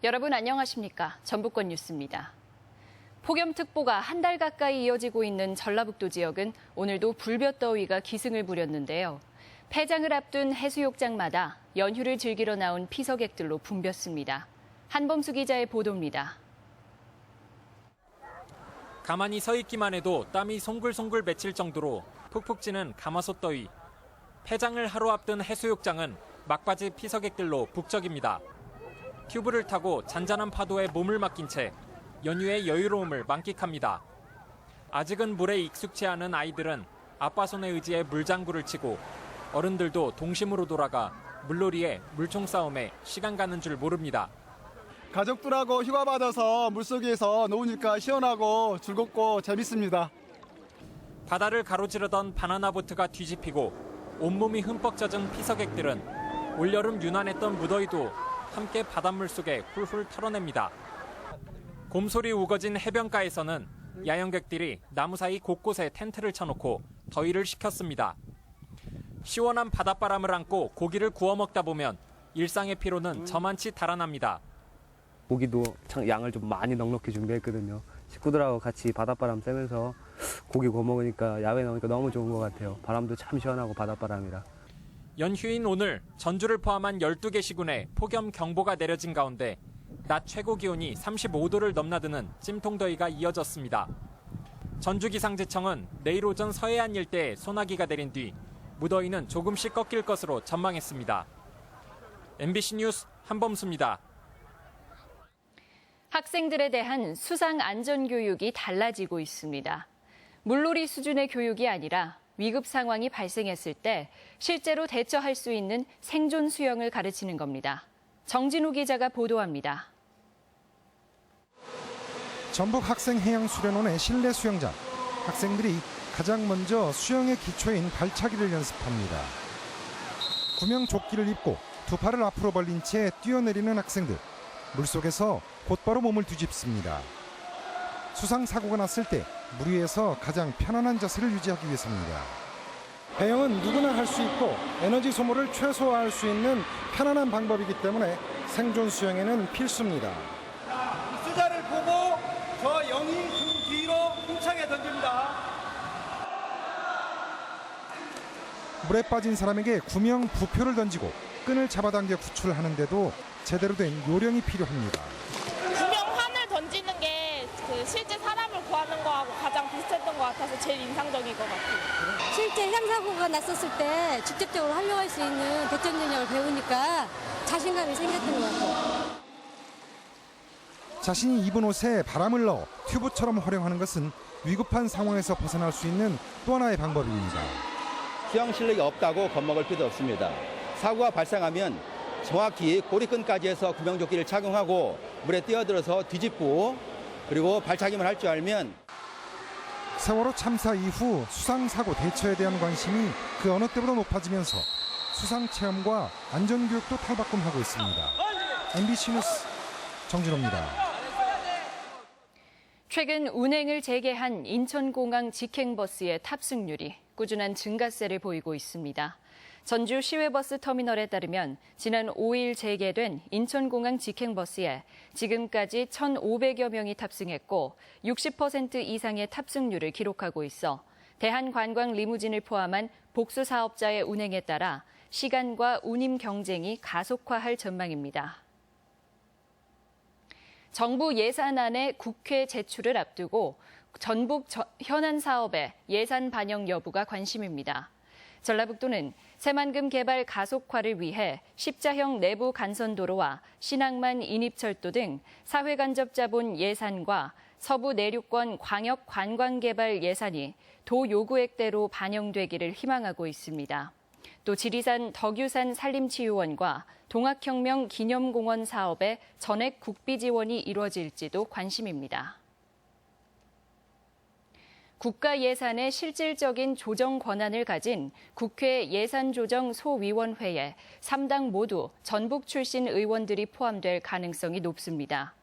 여러분 안녕하십니까? 전북권 뉴스입니다. 폭염특보가 한 달 가까이 이어지고 있는 전라북도 지역은 오늘도 불볕더위가 기승을 부렸는데요. 폐장을 앞둔 해수욕장마다 연휴를 즐기러 나온 피서객들로 붐볐습니다. 한범수 기자의 보도입니다. 가만히 서 있기만 해도 땀이 송글송글 맺힐 정도로 푹푹 찌는 가마솥 더위. 폐장을 하루 앞둔 해수욕장은 막바지 피서객들로 북적입니다. 튜브를 타고 잔잔한 파도에 몸을 맡긴 채 연휴의 여유로움을 만끽합니다. 아직은 물에 익숙치 않은 아이들은 아빠 손에 의지해 물장구를 치고 어른들도 동심으로 돌아가 물놀이에 물총 싸움에 시간 가는 줄 모릅니다. 가족들하고 휴가 받아서 물속에서 노니까 시원하고 즐겁고 재밌습니다. 바다를 가로지르던 바나나 보트가 뒤집히고 온몸이 흠뻑 젖은 피서객들은 올여름 유난했던 무더위도 함께 바닷물 속에 훌훌 털어냅니다. 곰소리 우거진 해변가에서는 야영객들이 나무 사이 곳곳에 텐트를 쳐놓고 더위를 식혔습니다. 시원한 바닷바람을 안고 고기를 구워 먹다 보면 일상의 피로는 저만치 달아납니다. 고기도 양을 좀 많이 넉넉히 준비했거든요. 식구들하고 같이 바닷바람 쐬면서 고기 구워 먹으니까 야외 나오니까 너무 좋은 것 같아요. 바람도 참 시원하고 바닷바람이라. 연휴인 오늘 전주를 포함한 12개 시군에 폭염 경보가 내려진 가운데 낮 최고 기온이 35도를 넘나드는 찜통더위가 이어졌습니다. 전주기상지청은 내일 오전 서해안 일대에 소나기가 내린 뒤 무더위는 조금씩 꺾일 것으로 전망했습니다. MBC 뉴스 한범수입니다. 학생들에 대한 수상 안전 교육이 달라지고 있습니다. 물놀이 수준의 교육이 아니라 위급 상황이 발생했을 때 실제로 대처할 수 있는 생존 수영을 가르치는 겁니다. 정진우 기자가 보도합니다. 전북 학생해양수련원의 실내 수영장. 학생들이 가장 먼저 수영의 기초인 발차기를 연습합니다. 구명조끼를 입고 두 팔을 앞으로 벌린 채 뛰어내리는 학생들. 물속에서 곧바로 몸을 뒤집습니다. 수상사고가 났을 때 물 위에서 가장 편안한 자세를 유지하기 위해서입니다. 배영은 누구나 할 수 있고 에너지 소모를 최소화할 수 있는 편안한 방법이기 때문에 생존 수영에는 필수입니다. 수자를 보고 저 영이 등 뒤로 힘차게 던집니다. 물에 빠진 사람에게 구명 부표를 던지고 끈을 잡아당겨 구출하는데도 제대로 된 요령이 필요합니다. 구명환을 던지는 게 실제 사람을 구하는 거하고 가장 비슷했던 것 같아서 제일 인상적인 것 같아요. 실제 해상사고가 났었을 때 직접적으로 활용할 수 있는 대처 능력을 배우니까 자신감이 생겼던 것 같아요. 자신이 입은 옷에 바람을 넣어 튜브처럼 활용하는 것은 위급한 상황에서 벗어날 수 있는 또 하나의 방법입니다. 수영 실력이 없다고 겁먹을 필요도 없습니다. 사고가 발생하면 정확히 고리끈까지 해서 구명조끼를 착용하고 물에 뛰어들어서 뒤집고 그리고 발차기만 할 줄 알면. 세월호 참사 이후 수상사고 대처에 대한 관심이 그 어느 때보다 높아지면서 수상체험과 안전교육도 탈바꿈하고 있습니다. MBC 뉴스 정진호입니다. 최근 운행을 재개한 인천공항 직행버스의 탑승률이 꾸준한 증가세를 보이고 있습니다. 전주 시외버스 터미널에 따르면 지난 5일 재개된 인천공항 직행버스에 지금까지 1,500여 명이 탑승했고 60% 이상의 탑승률을 기록하고 있어 대한관광 리무진을 포함한 복수 사업자의 운행에 따라 시간과 운임 경쟁이 가속화할 전망입니다. 정부 예산안의 국회 제출을 앞두고 전북 현안 사업의 예산 반영 여부가 관심입니다. 전라북도는 새만금 개발 가속화를 위해 십자형 내부 간선도로와 신항만 인입철도 등 사회간접자본 예산과 서부 내륙권 광역 관광개발 예산이 도 요구액대로 반영되기를 희망하고 있습니다. 또 지리산 덕유산 산림치유원과 동학혁명 기념공원 사업의 전액 국비 지원이 이루어질지도 관심입니다. 국가 예산의 실질적인 조정 권한을 가진 국회 예산조정소위원회에 3당 모두 전북 출신 의원들이 포함될 가능성이 높습니다.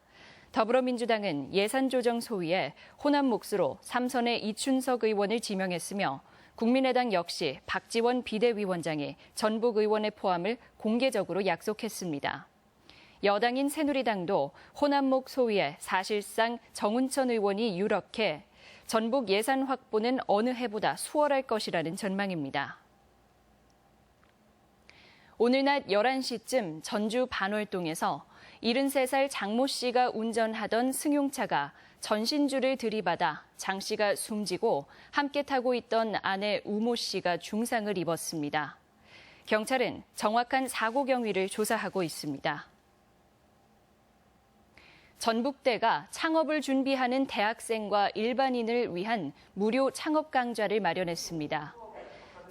더불어민주당은 예산조정소위에 호남 몫으로 3선의 이춘석 의원을 지명했으며 국민의당 역시 박지원 비대위원장이 전북 의원의 포함을 공개적으로 약속했습니다. 여당인 새누리당도 호남목 소위에 사실상 정운천 의원이 유력해 전북 예산 확보는 어느 해보다 수월할 것이라는 전망입니다. 오늘 낮 11시쯤 전주 반월동에서 73살 장모 씨가 운전하던 승용차가 전신주를 들이받아 장 씨가 숨지고 함께 타고 있던 아내 우모 씨가 중상을 입었습니다. 경찰은 정확한 사고 경위를 조사하고 있습니다. 전북대가 창업을 준비하는 대학생과 일반인을 위한 무료 창업 강좌를 마련했습니다.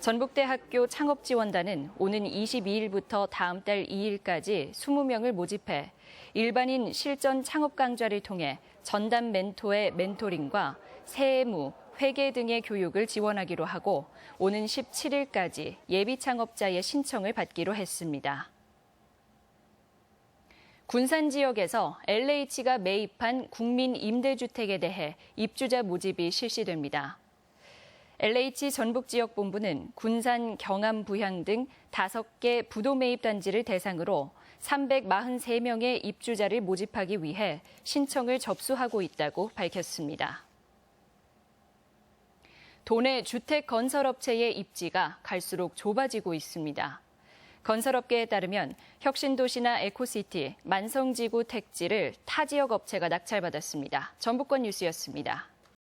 전북대 학교 창업지원단은 오는 22일부터 다음 달 2일까지 20명을 모집해 일반인 실전 창업 강좌를 통해 전담 멘토의 멘토링과 세무, 회계 등의 교육을 지원하기로 하고 오는 17일까지 예비 창업자의 신청을 받기로 했습니다. 군산 지역에서 LH가 매입한 국민 임대주택에 대해 입주자 모집이 실시됩니다. LH 전북지역본부는 군산, 경암, 부향 등 5개 부도 매입 단지를 대상으로 343명의 입주자를 모집하기 위해 신청을 접수하고 있다고 밝혔습니다. 도내 주택 건설업체의 입지가 갈수록 좁아지고 있습니다. 건설업계에 따르면 혁신도시나 에코시티, 만성지구 택지를 타 지역 업체가 낙찰받았습니다. 전북권 뉴스였습니다.